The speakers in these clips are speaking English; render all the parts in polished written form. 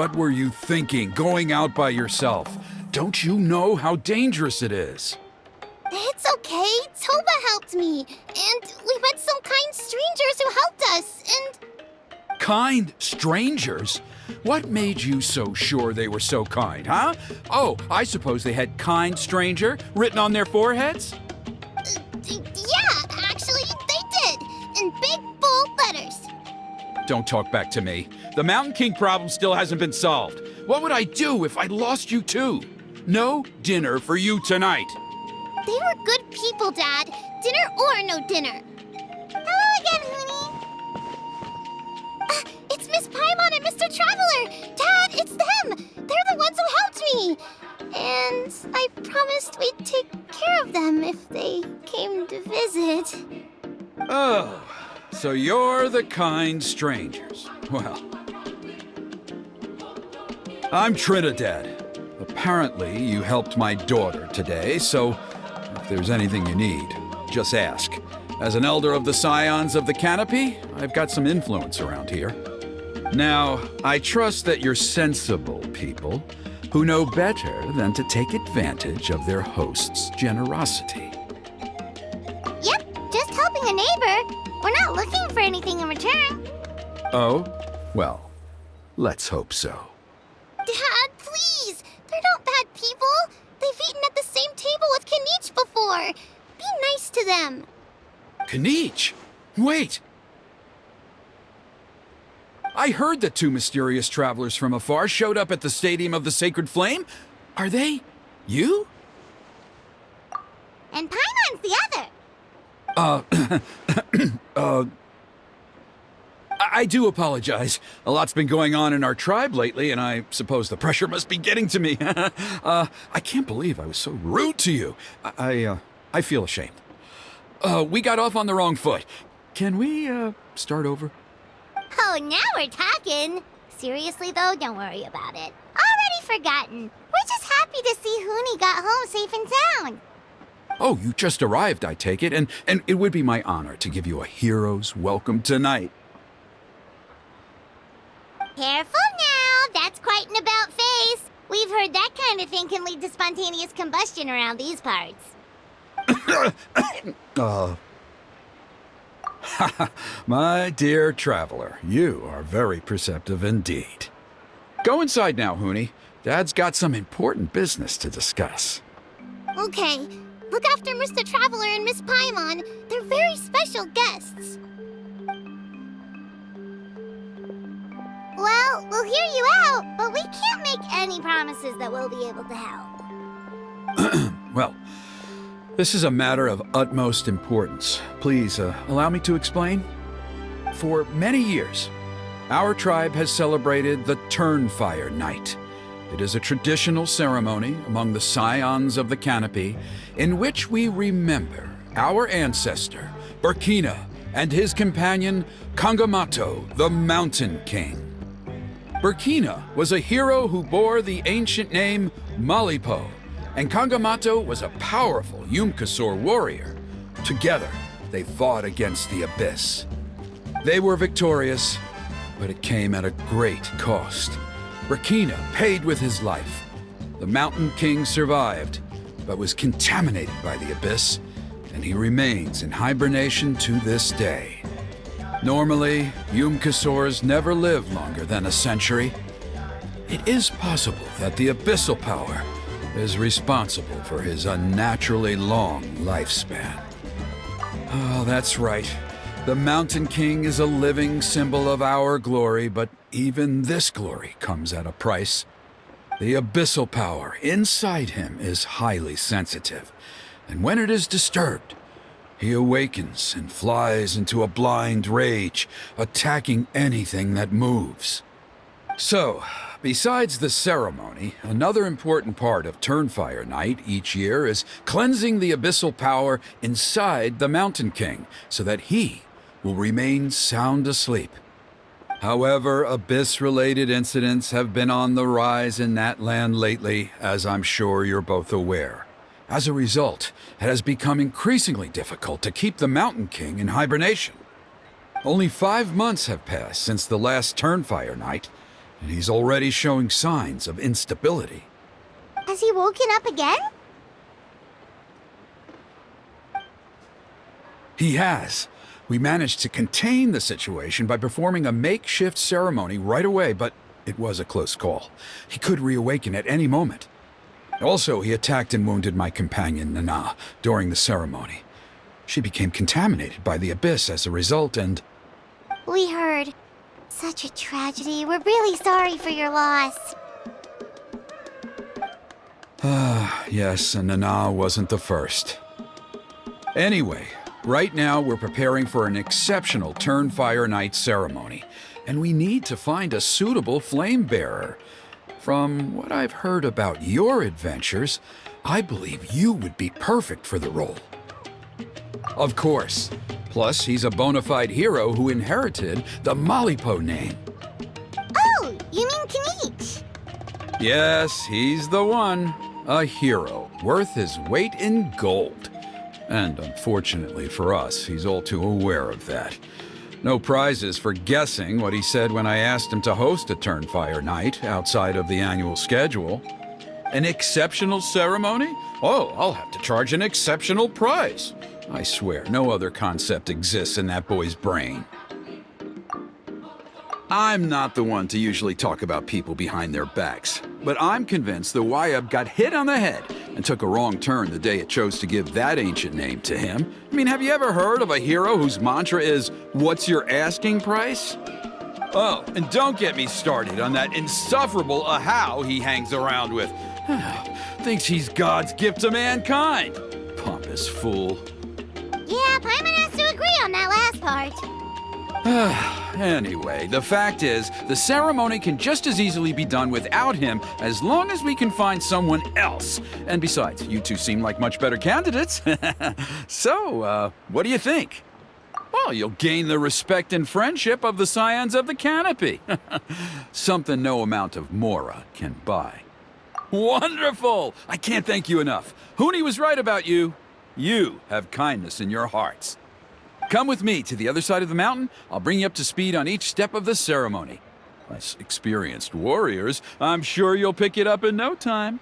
what were you thinking, going out by yourself? Don't you know how dangerous it is? It's okay. Toba helped me. And we met some kind strangers who helped us. And Kind strangers? What made you so sure they were so kind, huh? Oh, I suppose they had kind stranger written on their foreheads? yeah, actually, they did. In big, bold letters. Don't talk back to me. The Mountain King problem still hasn't been solved. What would I do if I lost you too? No dinner for you tonight. They were good people, Dad. Dinner or no dinner. Hello again, Hoonie. It's Miss Paimon and Mr. Traveler. Dad, it's them. They're the ones who helped me. And I promised we'd take care of them if they came to visit. Oh, so you're the kind strangers. Well, I'm Trinidad. Apparently, you helped my daughter today, so if there's anything you need, just ask. As an elder of the Scions of the Canopy, I've got some influence around here. Now, I trust that you're sensible people who know better than to take advantage of their host's generosity. Yep, just helping a neighbor. We're not looking for anything in return. Oh? Well, let's hope so. Dad, please! They're not bad people. They've eaten at the same table with Kanich before. Be nice to them. Kanich! Wait! I heard that two mysterious travelers from afar showed up at the Stadium of the Sacred Flame. Are they you? And Paimon's the other. I do apologize. A lot's been going on in our tribe lately, and I suppose the pressure must be getting to me. I can't believe I was so rude to you. I feel ashamed. We got off on the wrong foot. Can we, start over? Oh, now we're talking. Seriously, though, don't worry about it. Already forgotten. We're just happy to see Hoonie got home safe and sound. Oh, you just arrived, I take it, and it would be my honor to give you a hero's welcome tonight. Careful now. That's quite an about face. We've heard that kind of thing can lead to spontaneous combustion around these parts. My dear traveler, you are very perceptive indeed. Go inside now, Hoonie. Dad's got some important business to discuss. Okay. Look after Mr. Traveler and Miss Paimon. They're very special guests. Well, we'll hear you out, but we can't make any promises that we'll be able to help. Well, this is a matter of utmost importance. Please, allow me to explain. For many years, our tribe has celebrated the Turnfire Night. It is a traditional ceremony among the Scions of the Canopy in which we remember our ancestor, Burkina, and his companion, Kangamato, the Mountain King. Burkina was a hero who bore the ancient name Malipo, and Kangamato was a powerful Yumkasor warrior. Together, they fought against the Abyss. They were victorious, but it came at a great cost. Burkina paid with his life. The Mountain King survived, but was contaminated by the Abyss, and he remains in hibernation to this day. Normally, Yumkasors never live longer than a century. It is possible that the Abyssal Power is responsible for his unnaturally long lifespan. Oh, that's right. The Mountain King is a living symbol of our glory, but even this glory comes at a price. The Abyssal Power inside him is highly sensitive, and when it is disturbed, he awakens and flies into a blind rage, attacking anything that moves. So, besides the ceremony, another important part of Turnfire Night each year is cleansing the Abyssal Power inside the Mountain King so that he will remain sound asleep. However, Abyss-related incidents have been on the rise in that land lately, as I'm sure you're both aware. As a result, it has become increasingly difficult to keep the Mountain King in hibernation. Only 5 months have passed since the last Turnfire Night, and he's already showing signs of instability. Has he woken up again? He has. We managed to contain the situation by performing a makeshift ceremony right away, but it was a close call. He could reawaken at any moment. Also, he attacked and wounded my companion, Nana, during the ceremony. She became contaminated by the Abyss as a result, and... We heard. Such a tragedy. We're really sorry for your loss. Yes, and Nana wasn't the first. Anyway, right now we're preparing for an exceptional Turnfire Night ceremony, and we need to find a suitable flame bearer. From what I've heard about your adventures, I believe you would be perfect for the role. Of course. Plus, he's a bona fide hero who inherited the Malipo name. Oh, you mean Kinich? Yes, he's the one. A hero, worth his weight in gold. And unfortunately for us, he's all too aware of that. No prizes for guessing what he said when I asked him to host a Turnfire Night outside of the annual schedule. An exceptional ceremony? Oh, I'll have to charge an exceptional price. I swear, no other concept exists in that boy's brain. I'm not the one to usually talk about people behind their backs, but I'm convinced the Wyab got hit on the head and took a wrong turn the day it chose to give that ancient name to him. I mean, have you ever heard of a hero whose mantra is, "What's your asking price?" Oh, and don't get me started on that insufferable Ahau he hangs around with. Thinks he's God's gift to mankind. Pompous fool. Yeah, Paimon has to agree on that last part. Anyway, the fact is, the ceremony can just as easily be done without him as long as we can find someone else. And besides, you two seem like much better candidates. So, what do you think? Well, you'll gain the respect and friendship of the Scions of the Canopy. Something no amount of Mora can buy. Wonderful! I can't thank you enough. Huni was right about you. You have kindness in your hearts. Come with me to the other side of the mountain. I'll bring you up to speed on each step of the ceremony. As experienced warriors, I'm sure you'll pick it up in no time.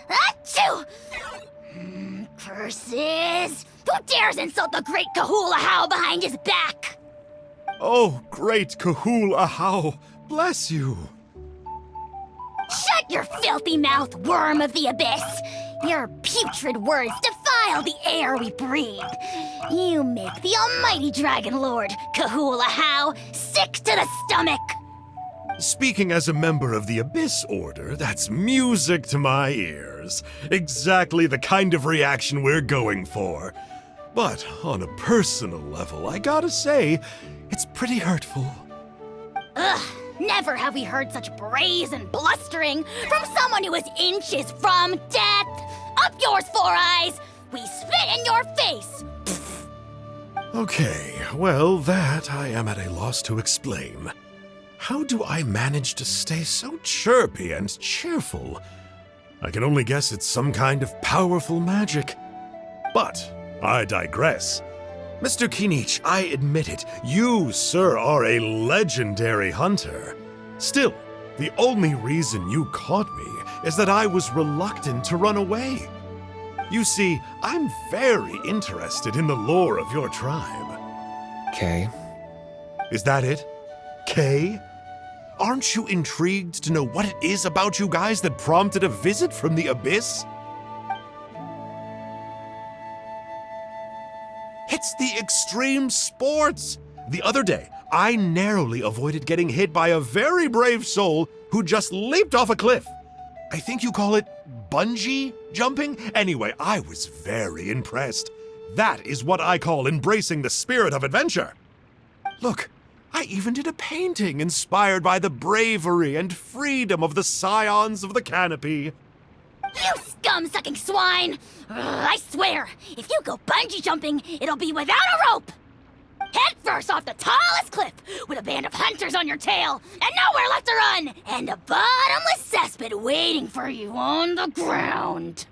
Achoo! Curses! Who dares insult the great Kahul Ahau behind his back? Oh, great Kahul Ahau, bless you. Shut your filthy mouth, worm of the abyss! Your putrid words defile the air we breathe. You make the almighty Dragon Lord, Kahul Ahau, sick to the stomach! Speaking as a member of the Abyss Order, that's music to my ears. Exactly the kind of reaction we're going for. But on a personal level, I gotta say, it's pretty hurtful. Ugh, never have we heard such brazen blustering from someone who is inches from death! Up yours, Four Eyes! We spit in your face! Okay, well, that I am at a loss to explain. How do I manage to stay so chirpy and cheerful? I can only guess it's some kind of powerful magic. But I digress. Mr. Kinich, I admit it, you, sir, are a legendary hunter. Still, the only reason you caught me is that I was reluctant to run away. You see, I'm very interested in the lore of your tribe. Okay. Is that it? Kay? Aren't you intrigued to know what it is about you guys that prompted a visit from the Abyss? It's the extreme sports! The other day, I narrowly avoided getting hit by a very brave soul who just leaped off a cliff. I think you call it bungee jumping? Anyway, I was very impressed. That is what I call embracing the spirit of adventure. Look, I even did a painting inspired by the bravery and freedom of the Scions of the Canopy. You scum-sucking swine! Ugh, I swear, if you go bungee jumping, it'll be without a rope! head first off the tallest cliff with a band of hunters on your tail and nowhere left to run, and a bottomless cesspit waiting for you on the ground.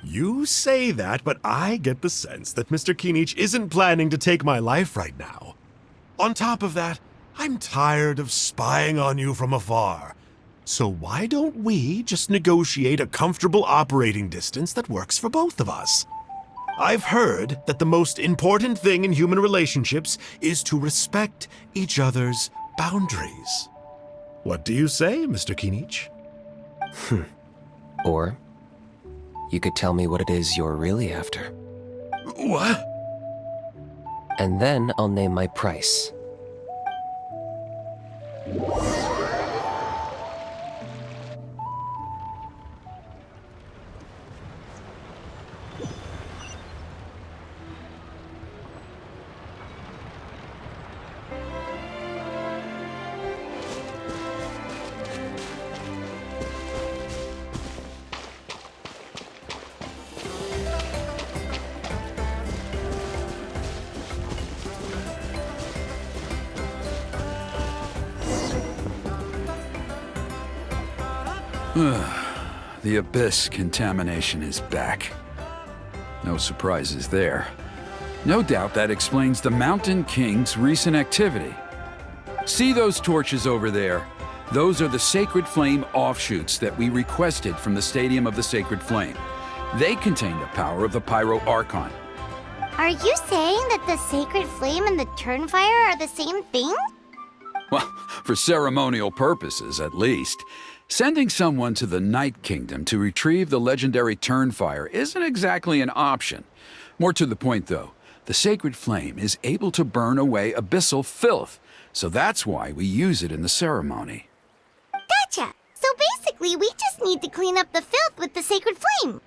You say that, but I get the sense that Mr. Kinich isn't planning to take my life right now. On top of that, I'm tired of spying on you from afar. So why don't we just negotiate a comfortable operating distance that works for both of us? I've heard that the most important thing in human relationships is to respect each other's boundaries. What do you say, Mr. Kinich? Or you could tell me what it is you're really after. What? And then I'll name my price. The Abyss contamination is back. No surprises there. No doubt that explains the Mountain King's recent activity. See those torches over there? Those are the Sacred Flame offshoots that we requested from the Stadium of the Sacred Flame. They contain the power of the Pyro Archon. Are you saying that the Sacred Flame and the Turnfire are the same thing? Well, for ceremonial purposes, at least. Sending someone to the Night Kingdom to retrieve the legendary Turnfire isn't exactly an option. More to the point, though, the Sacred Flame is able to burn away abyssal filth, so that's why we use it in the ceremony. Gotcha! So basically, we just need to clean up the filth with the Sacred Flame.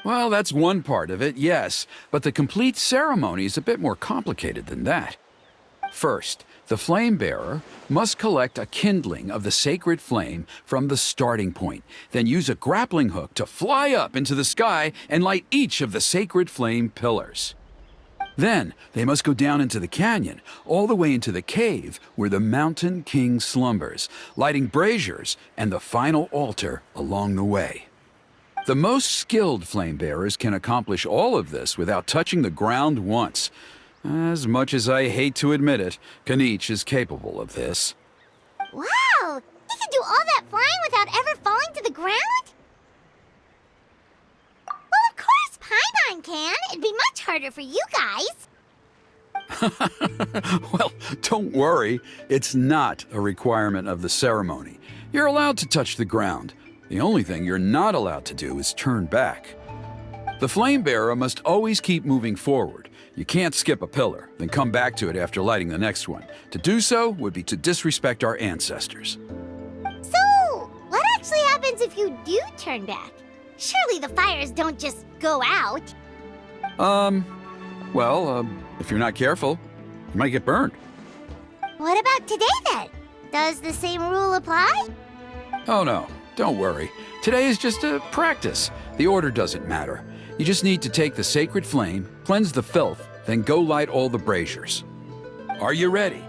Well, that's one part of it, yes, but the complete ceremony is a bit more complicated than that. First, the flame bearer must collect a kindling of the sacred flame from the starting point, then use a grappling hook to fly up into the sky and light each of the sacred flame pillars. Then, they must go down into the canyon, all the way into the cave where the Mountain King slumbers, lighting braziers and the final altar along the way. The most skilled flame bearers can accomplish all of this without touching the ground once. As much as I hate to admit it, Kinich is capable of this. Wow! He can do all that flying without ever falling to the ground? Well, of course Paimon can. It'd be much harder for you guys. Well, don't worry. It's not a requirement of the ceremony. You're allowed to touch the ground. The only thing you're not allowed to do is turn back. The flame bearer must always keep moving forward. You can't skip a pillar, then come back to it after lighting the next one. To do so would be to disrespect our ancestors. So, what actually happens if you do turn back? Surely the fires don't just go out. If you're not careful, you might get burned. What about today then? Does the same rule apply? Oh no, don't worry. Today is just a practice. The order doesn't matter. You just need to take the sacred flame, cleanse the filth, then go light all the braziers. Are you ready?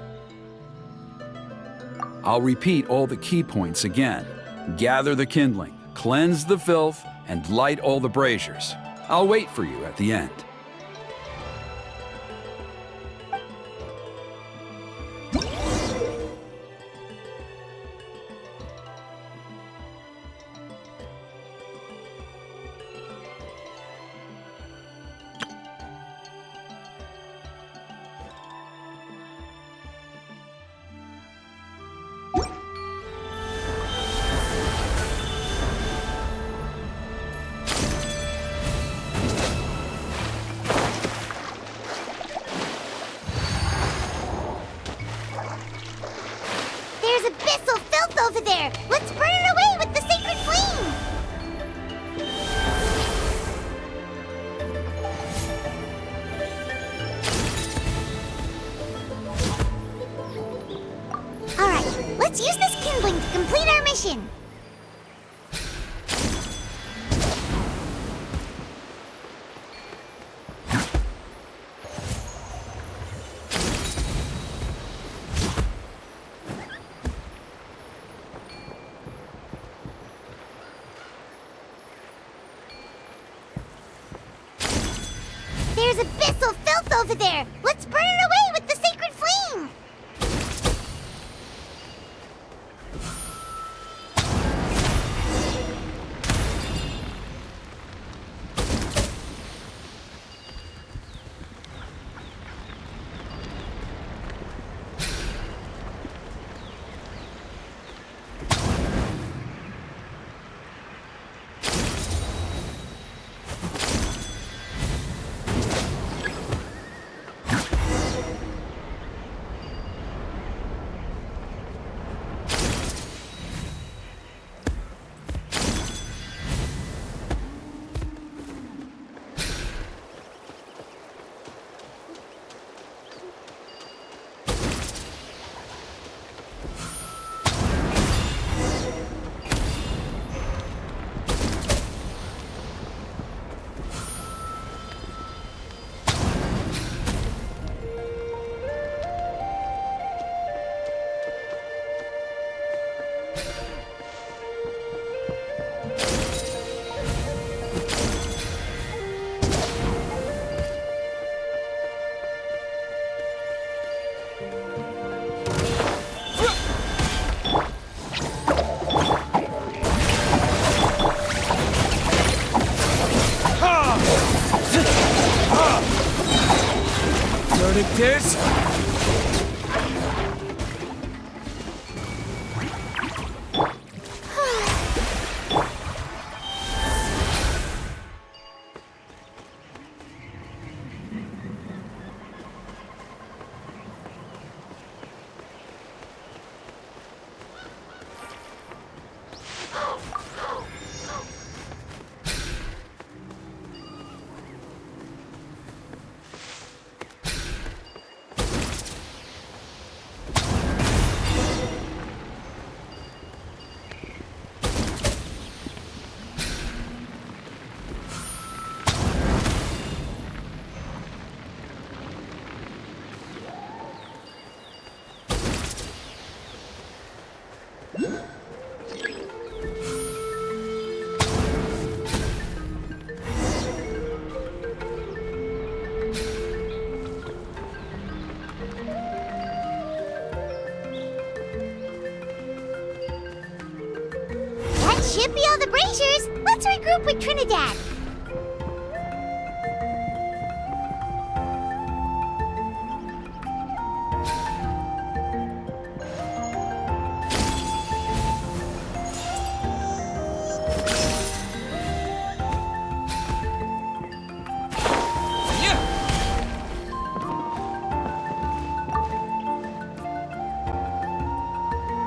I'll repeat all the key points again. Gather the kindling, cleanse the filth, and light all the braziers. I'll wait for you at the end. There's abyssal filth over there! Let's burn it away with the sacred flame! Alright, let's use this kindling to complete our mission! There's abyssal filth over there! Let's burn it away with the sacred flame! This? That should be all the braziers. Let's regroup with Trinidad.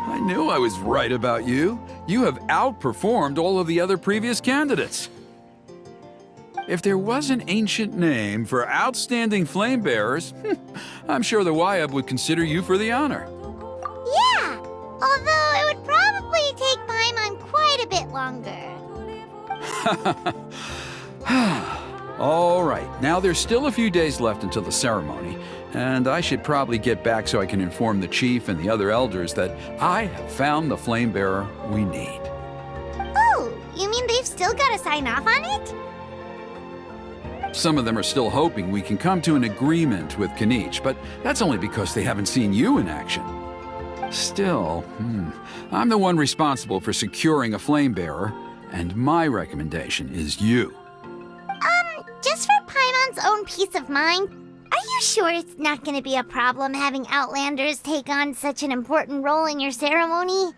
I knew I was right about you. You have outperformed all of the other previous candidates. If there was an ancient name for outstanding flame bearers, I'm sure the Wyab would consider you for the honor. Yeah, although it would probably take Paimon quite a bit longer. All right, now there's still a few days left until the ceremony, and I should probably get back so I can inform the chief and the other elders that I have found the flame bearer we need. Oh, you mean they've still got to sign off on it? Some of them are still hoping we can come to an agreement with Kinich, but that's only because they haven't seen you in action. Still, I'm the one responsible for securing a flame bearer, and my recommendation is you. Just for Paimon's own peace of mind, are you sure it's not going to be a problem having Outlanders take on such an important role in your ceremony?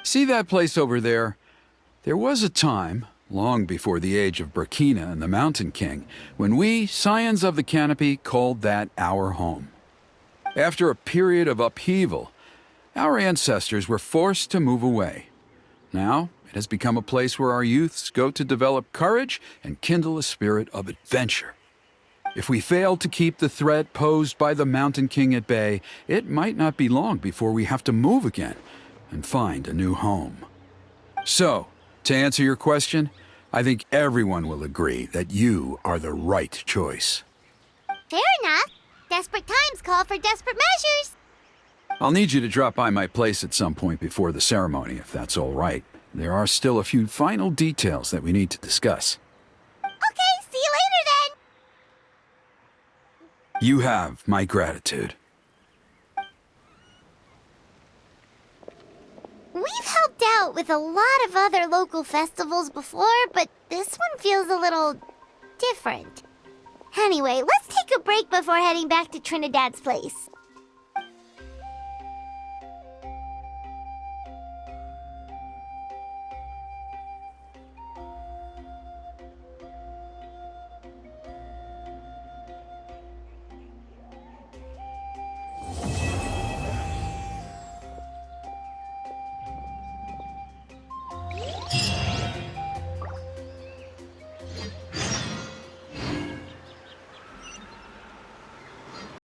See that place over there? There was a time, long before the age of Burkina and the Mountain King, when we, Scions of the Canopy, called that our home. After a period of upheaval, our ancestors were forced to move away. Now, it has become a place where our youths go to develop courage and kindle a spirit of adventure. If we fail to keep the threat posed by the Mountain King at bay, it might not be long before we have to move again and find a new home. So, to answer your question, I think everyone will agree that you are the right choice. Fair enough. Desperate times call for desperate measures. I'll need you to drop by my place at some point before the ceremony, if that's all right. There are still a few final details that we need to discuss. Okay, see you later You have my gratitude. We've helped out with a lot of other local festivals before, but this one feels a little different. Anyway, let's take a break before heading back to Trinidad's place.